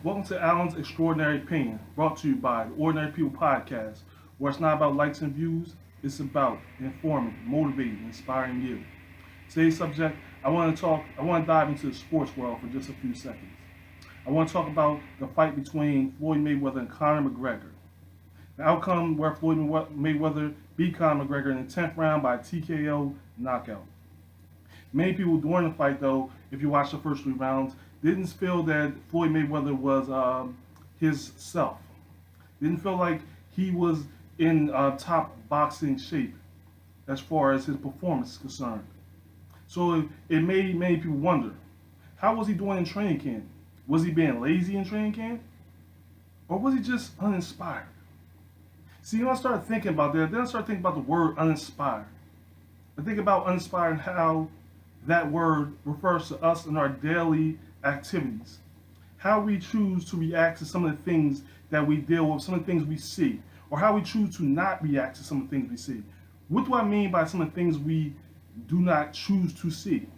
Welcome to Alan's Extraordinary Opinion, brought to you by the Ordinary People Podcast, where it's not about likes and views, it's about informing, motivating, inspiring you. Today's subject, I want to dive into the sports world for just a few seconds. I want to talk about the fight between Floyd Mayweather and Conor McGregor. The outcome where Floyd Mayweather beat Conor McGregor in the 10th round by TKO knockout. Many people during the fight, though, if you watch the first 3 rounds, didn't feel that Floyd Mayweather was his self. Didn't feel like he was in top boxing shape as far as his performance is concerned. So it made many people wonder, how was he doing in training camp? Was he being lazy in training camp? Or was he just uninspired? See, when I started thinking about that, then I started thinking about the word uninspired. I think about uninspired and how that word refers to us in our daily activities. How we choose to react to some of the things that we deal with, some of the things we see, or how we choose to not react to some of the things we see. What do I mean by some of the things we do not choose to see?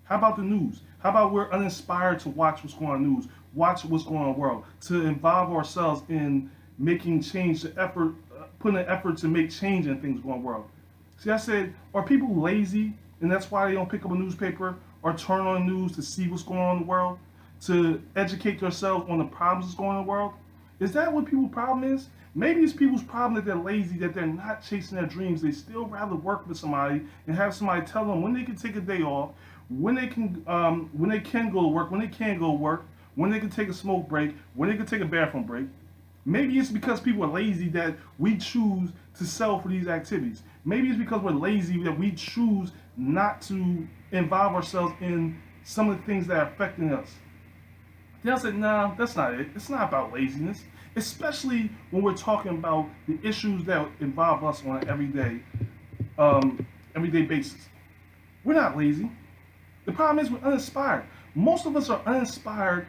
How about the news? How about we're uninspired to watch what's going on in the news, watch what's going on in the world, to involve ourselves in making change, putting an effort to make change in things going on in the world. See, I said, are people lazy and that's why they don't pick up a newspaper or turn on the news to see what's going on in the world, to educate themselves on the problems that's going on in the world? Is that what people's problem is? Maybe it's people's problem that they're lazy, that they're not chasing their dreams. They still rather work with somebody and have somebody tell them when they can take a day off, when they can go to work, when they can't go to work, when they can take a smoke break, when they can take a bathroom break. Maybe it's because people are lazy that we choose to sell for these activities. Maybe it's because we're lazy that we choose not to involve ourselves in some of the things that are affecting us. Then I said, nah, that's not it. It's not about laziness, especially when we're talking about the issues that involve us on an everyday basis. We're not lazy. The problem is we're uninspired. Most of us are uninspired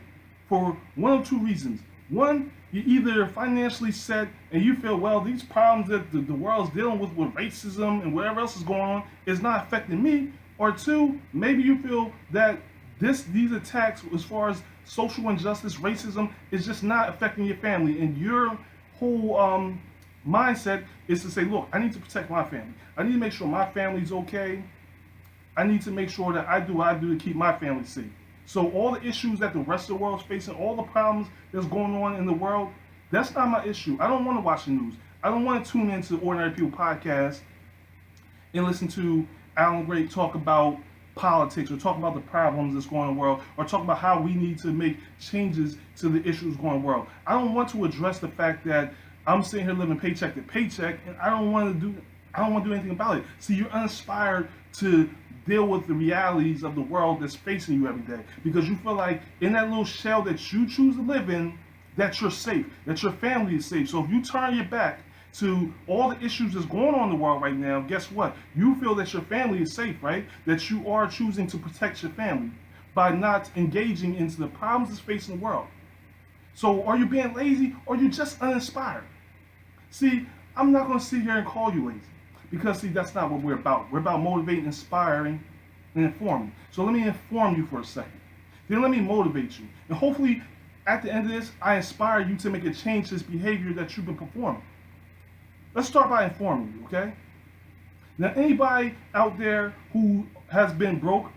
for one of two reasons. One, you're either financially set and you feel, well, these problems that the world's dealing with racism and whatever else is going on is not affecting me. Or two, maybe you feel that these attacks as far as social injustice, racism, is just not affecting your family. And your whole mindset is to say, look, I need to protect my family. I need to make sure my family's okay. I need to make sure that I do what I do to keep my family safe. So all the issues that the rest of the world is facing, all the problems that's going on in the world, that's not my issue. I don't want to watch the news. I don't want to tune into the Ordinary People Podcast and listen to Alan Gray talk about politics or talk about the problems that's going on in the world or talk about how we need to make changes to the issues going on in the world. I don't want to address the fact that I'm sitting here living paycheck to paycheck and I don't want to do anything about it. See, you're uninspired to deal with the realities of the world that's facing you every day because you feel like in that little shell that you choose to live in, that you're safe, that your family is safe. So if you turn your back to all the issues that's going on in the world right now, guess what? You feel that your family is safe, right? That you are choosing to protect your family by not engaging into the problems that's facing the world. So are you being lazy or are you just uninspired? See, I'm not going to sit here and call you lazy. Because, see, that's not what we're about. We're about motivating, inspiring, and informing. So let me inform you for a second. Then let me motivate you. And hopefully, at the end of this, I inspire you to make a change to this behavior that you've been performing. Let's start by informing you, okay? Now, anybody out there who has been broke,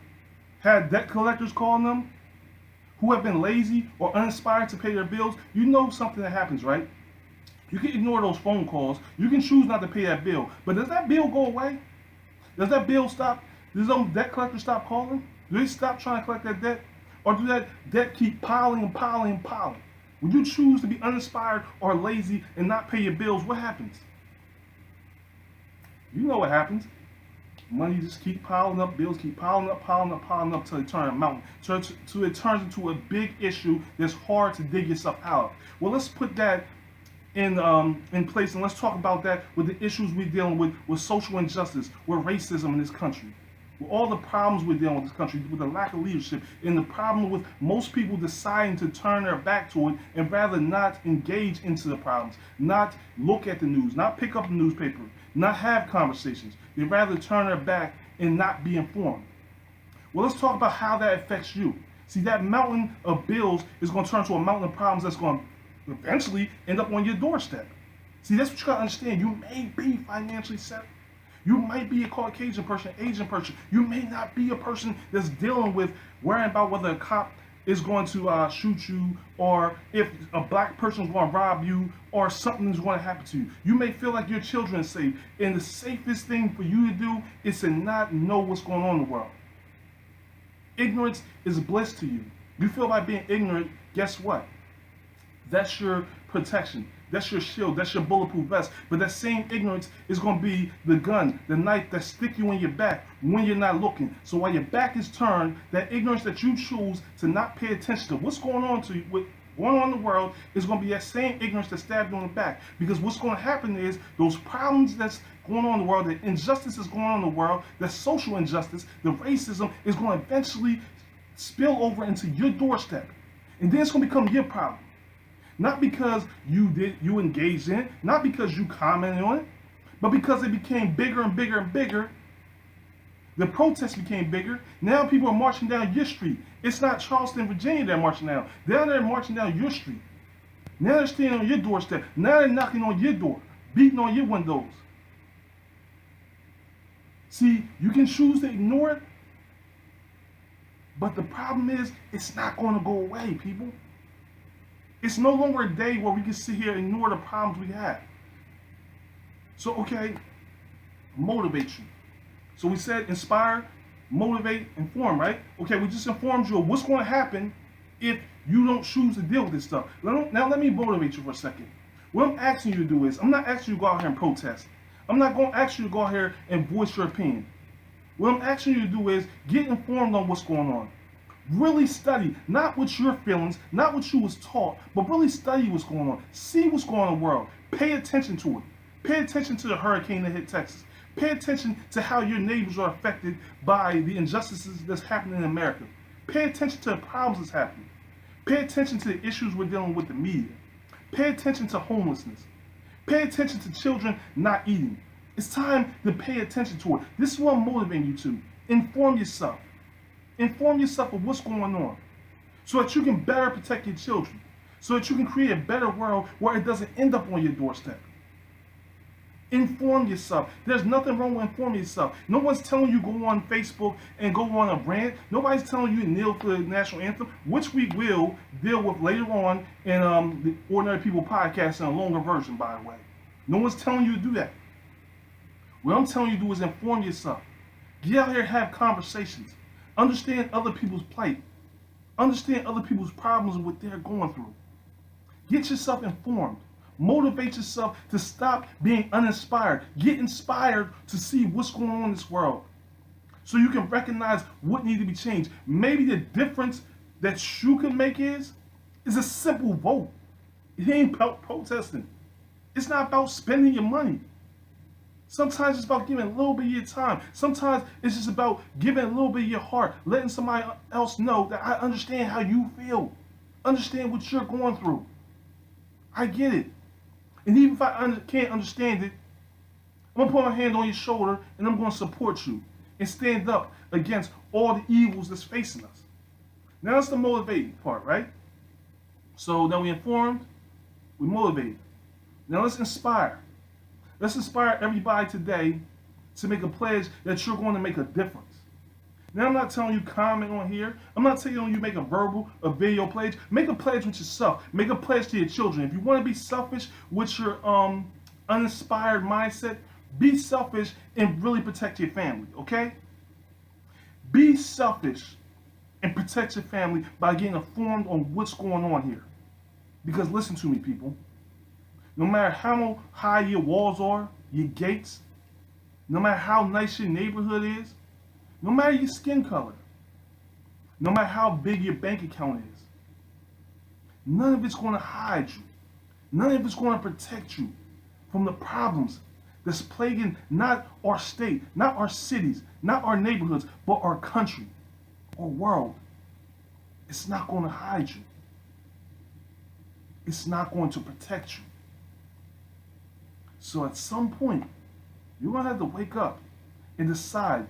had debt collectors calling them, who have been lazy or uninspired to pay their bills, you know something that happens, right? You can ignore those phone calls. You can choose not to pay that bill. But does that bill go away? Does that bill stop? Does those debt collectors stop calling? Do they stop trying to collect that debt? Or do that debt keep piling and piling and piling? When you choose to be uninspired or lazy and not pay your bills, what happens? You know what happens. Money just keep piling up, bills keep piling up till they turn a mountain. So it turns into a big issue that's hard to dig yourself out of. Well, let's put that in place, and let's talk about that with the issues we're dealing with social injustice, with racism in this country, with all the problems we're dealing with in this country, with the lack of leadership, and the problem with most people deciding to turn their back to it and rather not engage into the problems, not look at the news, not pick up the newspaper, not have conversations. They'd rather turn their back and not be informed. Well, let's talk about how that affects you. See, that mountain of bills is going to turn to a mountain of problems that's going to eventually end up on your doorstep. See, that's what you got to understand. You may be financially set. You might be a Caucasian person, Asian person. You may not be a person that's dealing with worrying about whether a cop is going to shoot you, or if a black person is going to rob you, or something is going to happen to you. You may feel like your children are safe. And the safest thing for you to do is to not know what's going on in the world. Ignorance is bliss to you. You feel like being ignorant, guess what? That's your protection. That's your shield. That's your bulletproof vest. But that same ignorance is going to be the gun, the knife that stick you in your back when you're not looking. So while your back is turned, that ignorance that you choose to not pay attention to what's going on to you, what's going on in the world, is going to be that same ignorance that stabbed you in the back. Because what's going to happen is those problems that's going on in the world, the injustice that's going on in the world, the social injustice, the racism is going to eventually spill over into your doorstep. And then it's going to become your problem. Not because you engaged in it, not because you commented on it, but because it became bigger and bigger and bigger. The protests became bigger. Now people are marching down your street. It's not Charleston, Virginia they're marching down. They're marching down your street. Now they're standing on your doorstep. Now they're knocking on your door, beating on your windows. See, you can choose to ignore it, but the problem is it's not going to go away, people. It's no longer a day where we can sit here and ignore the problems we have. So, okay, motivate you. So we said inspire, motivate, inform, right? Okay, we just informed you of what's going to happen if you don't choose to deal with this stuff. Now let me motivate you for a second. What I'm asking you to do is, I'm not asking you to go out here and protest. I'm not going to ask you to go out here and voice your opinion. What I'm asking you to do is get informed on what's going on. Really study, not what your feelings, not what you was taught, but really study what's going on. See what's going on in the world. Pay attention to it. Pay attention to the hurricane that hit Texas. Pay attention to how your neighbors are affected by the injustices that's happening in America. Pay attention to the problems that's happening. Pay attention to the issues we're dealing with the media. Pay attention to homelessness. Pay attention to children not eating. It's time to pay attention to it. This is what I'm motivating you to. Inform yourself. Inform yourself of what's going on so that you can better protect your children, so that you can create a better world where it doesn't end up on your doorstep. Inform yourself. There's nothing wrong with informing yourself. No one's telling you go on Facebook and go on a rant. Nobody's telling you to kneel for the national anthem, which we will deal with later on in the Ordinary People podcast in a longer version, by the way. No one's telling you to do that. What I'm telling you to do is inform yourself. Get out here and have conversations. Understand other people's plight. Understand other people's problems and what they're going through. Get yourself informed. Motivate yourself to stop being uninspired. Get inspired to see what's going on in this world, so you can recognize what needs to be changed. Maybe the difference that you can make is a simple vote. It ain't about protesting. It's not about spending your money. Sometimes it's about giving a little bit of your time. Sometimes it's just about giving a little bit of your heart, letting somebody else know that I understand how you feel, understand what you're going through. I get it. And even if I can't understand it, I'm going to put my hand on your shoulder and I'm going to support you and stand up against all the evils that's facing us. Now that's the motivating part, right? So now we informed, we motivated. Now let's inspire. Let's inspire everybody today to make a pledge that you're going to make a difference. Now, I'm not telling you comment on here. I'm not telling you make a video pledge. Make a pledge with yourself. Make a pledge to your children. If you want to be selfish with your uninspired mindset, be selfish and really protect your family, okay? Be selfish and protect your family by getting informed on what's going on here. Because listen to me, people. No matter how high your walls are, your gates, no matter how nice your neighborhood is, no matter your skin color, no matter how big your bank account is, none of it's going to hide you. None of it's going to protect you from the problems that's plaguing not our state, not our cities, not our neighborhoods, but our country, our world. It's not going to hide you. It's not going to protect you. So at some point, you're going to have to wake up and decide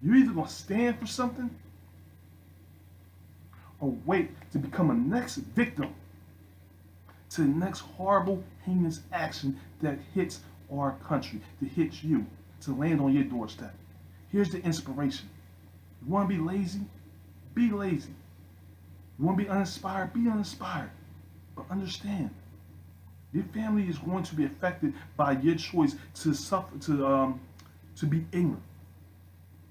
you're either going to stand for something or wait to become a next victim to the next horrible, heinous action that hits our country, to hit you, to land on your doorstep. Here's the inspiration. You want to be lazy? Be lazy. You want to be uninspired? Be uninspired. But understand, your family is going to be affected by your choice to suffer, to be ignorant.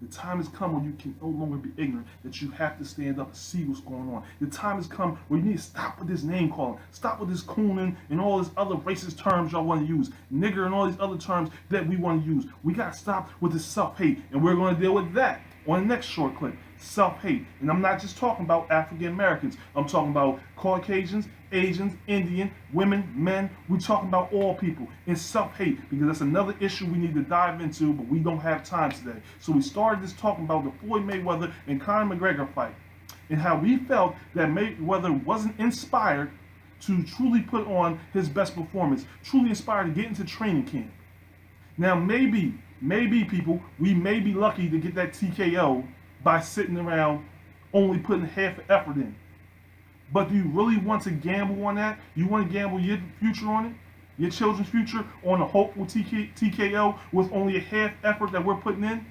The time has come when you can no longer be ignorant, that you have to stand up and see what's going on. The time has come where you need to stop with this name calling, stop with this cooning and all these other racist terms y'all want to use, nigger and all these other terms that we want to use. We got to stop with this self-hate, and we're going to deal with that on the next short clip. Self-hate. And I'm not just talking about African Americans. I'm talking about Caucasians, Asians, Indian, women, men. We're talking about all people. And self-hate, because that's another issue we need to dive into, but we don't have time today. So we started this talking about the Floyd Mayweather and Conor McGregor fight, and how we felt that Mayweather wasn't inspired to truly put on his best performance, truly inspired to get into training camp. Now maybe people, we may be lucky to get that TKO by sitting around only putting half the effort in. But do you really want to gamble on that? You want to gamble your future on it? Your children's future on a hopeful TKO with only a half effort that we're putting in?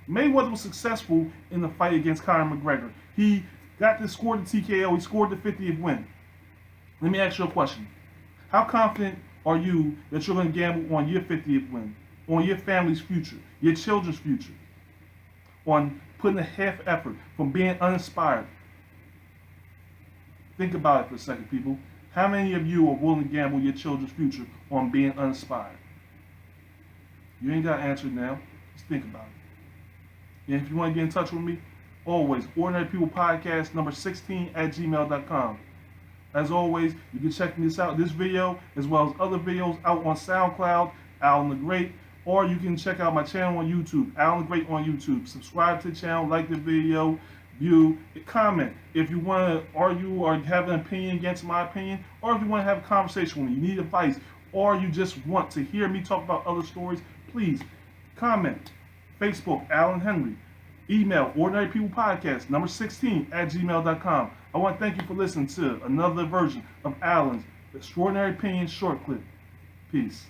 Mayweather was successful in the fight against Conor McGregor. He scored the TKO, he scored the 50th win. Let me ask you a question. How confident are you that you're going to gamble on your 50th win, on your family's future, your children's future, on putting a half effort, from being uninspired? Think about it for a second, people. How many of you are willing to gamble your children's future on being uninspired? You ain't got to answer it now. Just think about it. And if you want to get in touch with me, always, Ordinary People Podcast number 16@gmail.com. As always, you can check this out, this video, as well as other videos out on SoundCloud, Alan the Great, or you can check out my channel on YouTube, Alan the Great on YouTube. Subscribe to the channel, like the video, view, comment. If you want to argue or have an opinion against my opinion, or if you want to have a conversation with me, you need advice, or you just want to hear me talk about other stories, please comment. Facebook, Alan Henry. Email, Ordinary People Podcast number 16@gmail.com. I want to thank you for listening to another version of Alan's Extraordinary Opinion Short Clip. Peace.